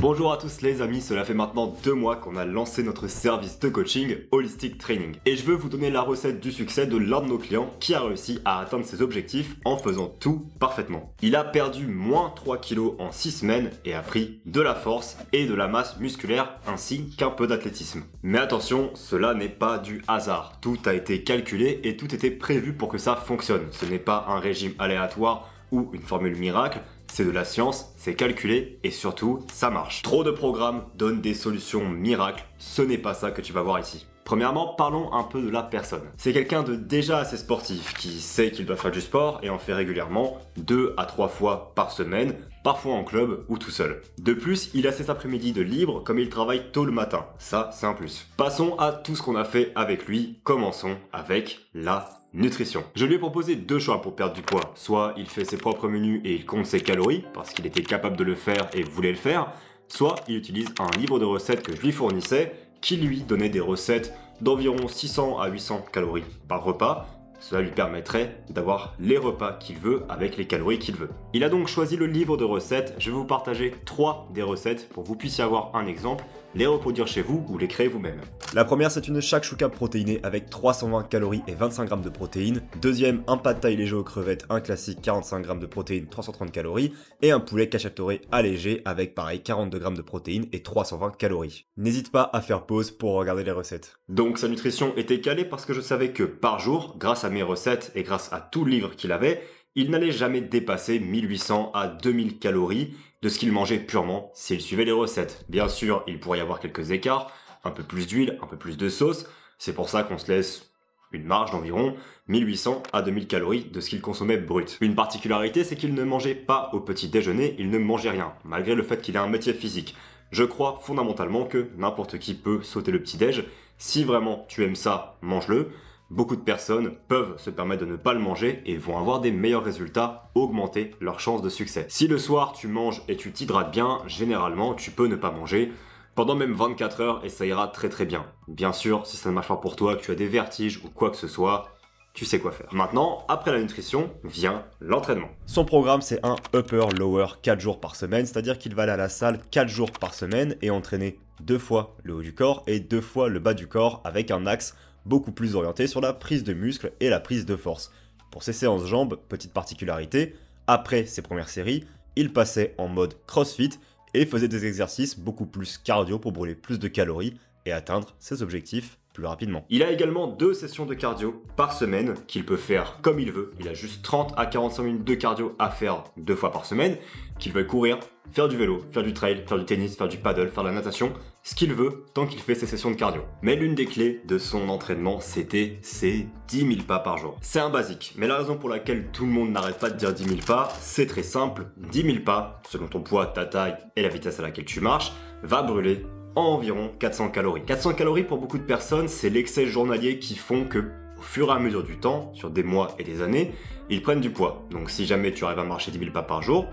Bonjour à tous les amis, cela fait maintenant 2 mois qu'on a lancé notre service de coaching Holistic Training. Et je veux vous donner la recette du succès de l'un de nos clients qui a réussi à atteindre ses objectifs en faisant tout parfaitement. Il a perdu moins 3 kilos en 6 semaines et a pris de la force et de la masse musculaire ainsi qu'un peu d'athlétisme. Mais attention, cela n'est pas du hasard. Tout a été calculé et tout était prévu pour que ça fonctionne. Ce n'est pas un régime aléatoire ou une formule miracle. C'est de la science, c'est calculé et surtout, ça marche. Trop de programmes donnent des solutions miracles, ce n'est pas ça que tu vas voir ici. Premièrement, parlons un peu de la personne. C'est quelqu'un de déjà assez sportif, qui sait qu'il doit faire du sport et en fait régulièrement 2 à 3 fois par semaine, parfois en club ou tout seul. De plus, il a ses après-midi de libre comme il travaille tôt le matin. Ça, c'est un plus. Passons à tout ce qu'on a fait avec lui. Commençons avec la nutrition. Je lui ai proposé 2 choix pour perdre du poids. Soit il fait ses propres menus et il compte ses calories, parce qu'il était capable de le faire et voulait le faire, soit il utilise un livre de recettes que je lui fournissais, qui lui donnait des recettes d'environ 600 à 800 calories par repas. Cela lui permettrait d'avoir les repas qu'il veut avec les calories qu'il veut. Il a donc choisi le livre de recettes. Je vais vous partager 3 des recettes pour que vous puissiez avoir un exemple, les reproduire chez vous ou les créer vous-même. La première, c'est une shakshuka protéinée avec 320 calories et 25 grammes de protéines. Deuxième, un pad thai léger aux crevettes, un classique 45 grammes de protéines, 330 calories. Et un poulet cacciatore allégé avec pareil 42 grammes de protéines et 320 calories. N'hésite pas à faire pause pour regarder les recettes. Donc sa nutrition était calée parce que je savais que par jour, grâce à mes recettes et grâce à tout le livre qu'il avait, il n'allait jamais dépasser 1800 à 2000 calories de ce qu'il mangeait purement s'il suivait les recettes. Bien sûr, il pourrait y avoir quelques écarts, un peu plus d'huile, un peu plus de sauce. C'est pour ça qu'on se laisse une marge d'environ 1800 à 2000 calories de ce qu'il consommait brut. Une particularité, c'est qu'il ne mangeait pas au petit déjeuner, il ne mangeait rien, malgré le fait qu'il ait un métier physique. Je crois fondamentalement que n'importe qui peut sauter le petit déj. Si vraiment tu aimes ça, mange-le. Beaucoup de personnes peuvent se permettre de ne pas le manger et vont avoir des meilleurs résultats, augmenter leurs chances de succès. Si le soir tu manges et tu t'hydrates bien, généralement tu peux ne pas manger pendant même 24 heures et ça ira très très bien. Bien sûr, si ça ne marche pas pour toi, que tu as des vertiges ou quoi que ce soit, tu sais quoi faire. Maintenant, après la nutrition, vient l'entraînement. Son programme, c'est un upper-lower 4 jours par semaine, c'est-à-dire qu'il va aller à la salle 4 jours par semaine et entraîner 2 fois le haut du corps et 2 fois le bas du corps avec un axe beaucoup plus orienté sur la prise de muscle et la prise de force. Pour ses séances jambes, petite particularité, après ses premières séries, il passait en mode CrossFit et faisait des exercices beaucoup plus cardio pour brûler plus de calories et atteindre ses objectifs plus rapidement. Il a également 2 sessions de cardio par semaine qu'il peut faire comme il veut. Il a juste 30 à 45 minutes de cardio à faire 2 fois par semaine, qu'il veut courir, faire du vélo, faire du trail, faire du tennis, faire du paddle, faire de la natation, ce qu'il veut tant qu'il fait ses sessions de cardio. Mais l'une des clés de son entraînement, c'était ses 10 000 pas par jour. C'est un basique, mais la raison pour laquelle tout le monde n'arrête pas de dire 10 000 pas, c'est très simple. 10 000 pas, selon ton poids, ta taille et la vitesse à laquelle tu marches, va brûler environ 400 calories. 400 calories pour beaucoup de personnes, c'est l'excès journalier qui font que, au fur et à mesure du temps, sur des mois et des années, ils prennent du poids. Donc si jamais tu arrives à marcher 10 000 pas par jour,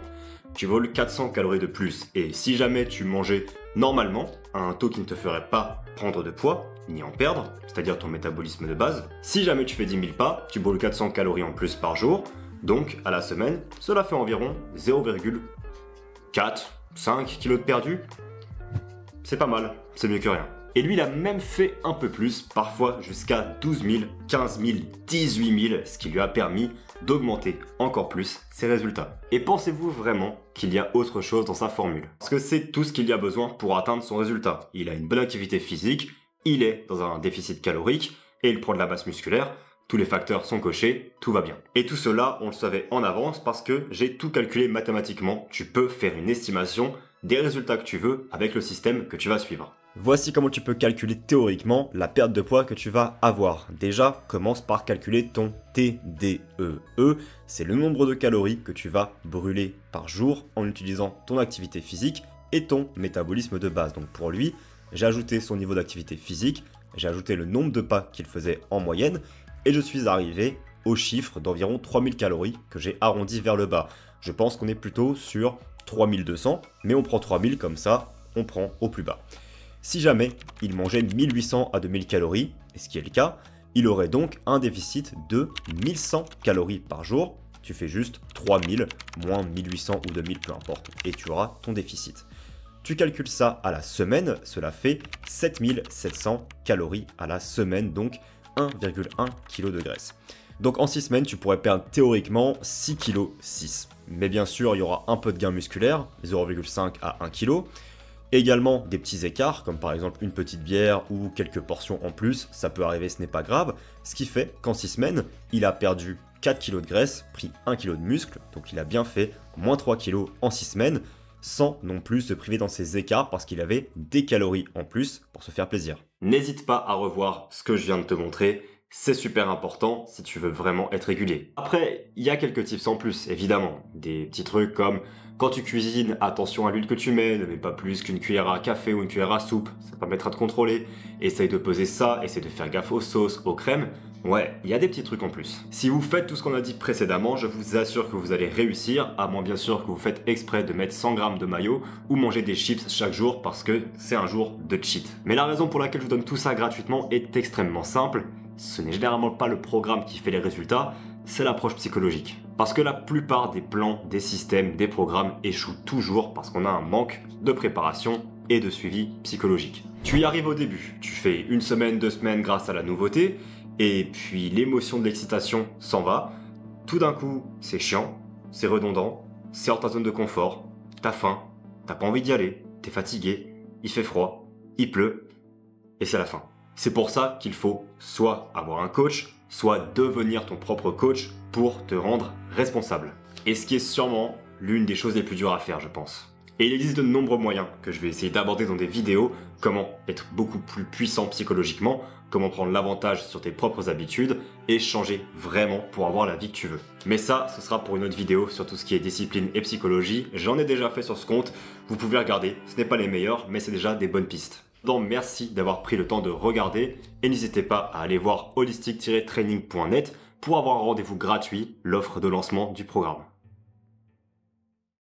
tu voles 400 calories de plus. Et si jamais tu mangeais normalement, à un taux qui ne te ferait pas prendre de poids, ni en perdre, c'est-à-dire ton métabolisme de base, si jamais tu fais 10 000 pas, tu brûles 400 calories en plus par jour, donc à la semaine, cela fait environ 0,4-5 kg de perdu. C'est pas mal, c'est mieux que rien. Et lui, il a même fait un peu plus, parfois jusqu'à 12 000, 15 000, 18 000, ce qui lui a permis d'augmenter encore plus ses résultats. Et pensez-vous vraiment qu'il y a autre chose dans sa formule? Parce que c'est tout ce qu'il y a besoin pour atteindre son résultat. Il a une bonne activité physique, il est dans un déficit calorique, et il prend de la masse musculaire. Tous les facteurs sont cochés, tout va bien. Et tout cela, on le savait en avance parce que j'ai tout calculé mathématiquement. Tu peux faire une estimation des résultats que tu veux avec le système que tu vas suivre. Voici comment tu peux calculer théoriquement la perte de poids que tu vas avoir. Déjà, commence par calculer ton TDEE. C'est le nombre de calories que tu vas brûler par jour en utilisant ton activité physique et ton métabolisme de base. Donc pour lui, j'ai ajouté son niveau d'activité physique, j'ai ajouté le nombre de pas qu'il faisait en moyenne et je suis arrivé au chiffre d'environ 3000 calories que j'ai arrondi vers le bas. Je pense qu'on est plutôt sur 3200, mais on prend 3000 comme ça, on prend au plus bas. Si jamais il mangeait 1800 à 2000 calories, et ce qui est le cas, il aurait donc un déficit de 1100 calories par jour. Tu fais juste 3000 moins 1800 ou 2000, peu importe, et tu auras ton déficit. Tu calcules ça à la semaine, cela fait 7700 calories à la semaine, donc 1,1 kg de graisse. Donc en 6 semaines, tu pourrais perdre théoriquement 6,6 kg. Mais bien sûr, il y aura un peu de gain musculaire, 0,5 à 1 kg. Également des petits écarts, comme par exemple une petite bière ou quelques portions en plus, ça peut arriver, ce n'est pas grave. Ce qui fait qu'en 6 semaines, il a perdu 4 kg de graisse, pris 1 kg de muscle, donc il a bien fait moins 3 kg en 6 semaines, sans non plus se priver dans ses écarts parce qu'il avait des calories en plus pour se faire plaisir. N'hésite pas à revoir ce que je viens de te montrer, c'est super important si tu veux vraiment être régulier. Après, il y a quelques tips en plus, évidemment. Des petits trucs comme quand tu cuisines, attention à l'huile que tu mets, ne mets pas plus qu'une cuillère à café ou une cuillère à soupe, ça permettra de contrôler. Essaye de peser ça, essaye de faire gaffe aux sauces, aux crèmes. Ouais, il y a des petits trucs en plus. Si vous faites tout ce qu'on a dit précédemment, je vous assure que vous allez réussir, à moins bien sûr que vous faites exprès de mettre 100 grammes de mayo ou manger des chips chaque jour parce que c'est un jour de cheat. Mais la raison pour laquelle je vous donne tout ça gratuitement est extrêmement simple. Ce n'est généralement pas le programme qui fait les résultats, c'est l'approche psychologique. Parce que la plupart des plans, des systèmes, des programmes échouent toujours parce qu'on a un manque de préparation et de suivi psychologique. Tu y arrives au début, tu fais 1 semaine, 2 semaines grâce à la nouveauté, et puis l'émotion de l'excitation s'en va. Tout d'un coup, c'est chiant, c'est redondant, c'est hors ta zone de confort, t'as faim, t'as pas envie d'y aller, t'es fatigué, il fait froid, il pleut, et c'est la fin. C'est pour ça qu'il faut soit avoir un coach, soit devenir ton propre coach pour te rendre responsable. Et ce qui est sûrement l'une des choses les plus dures à faire, je pense. Et il existe de nombreux moyens que je vais essayer d'aborder dans des vidéos, comment être beaucoup plus puissant psychologiquement, comment prendre l'avantage sur tes propres habitudes et changer vraiment pour avoir la vie que tu veux. Mais ça, ce sera pour une autre vidéo sur tout ce qui est discipline et psychologie. J'en ai déjà fait sur ce compte, vous pouvez regarder, ce n'est pas les meilleurs, mais c'est déjà des bonnes pistes. Donc merci d'avoir pris le temps de regarder et n'hésitez pas à aller voir holistic-training.net pour avoir un rendez-vous gratuit, l'offre de lancement du programme.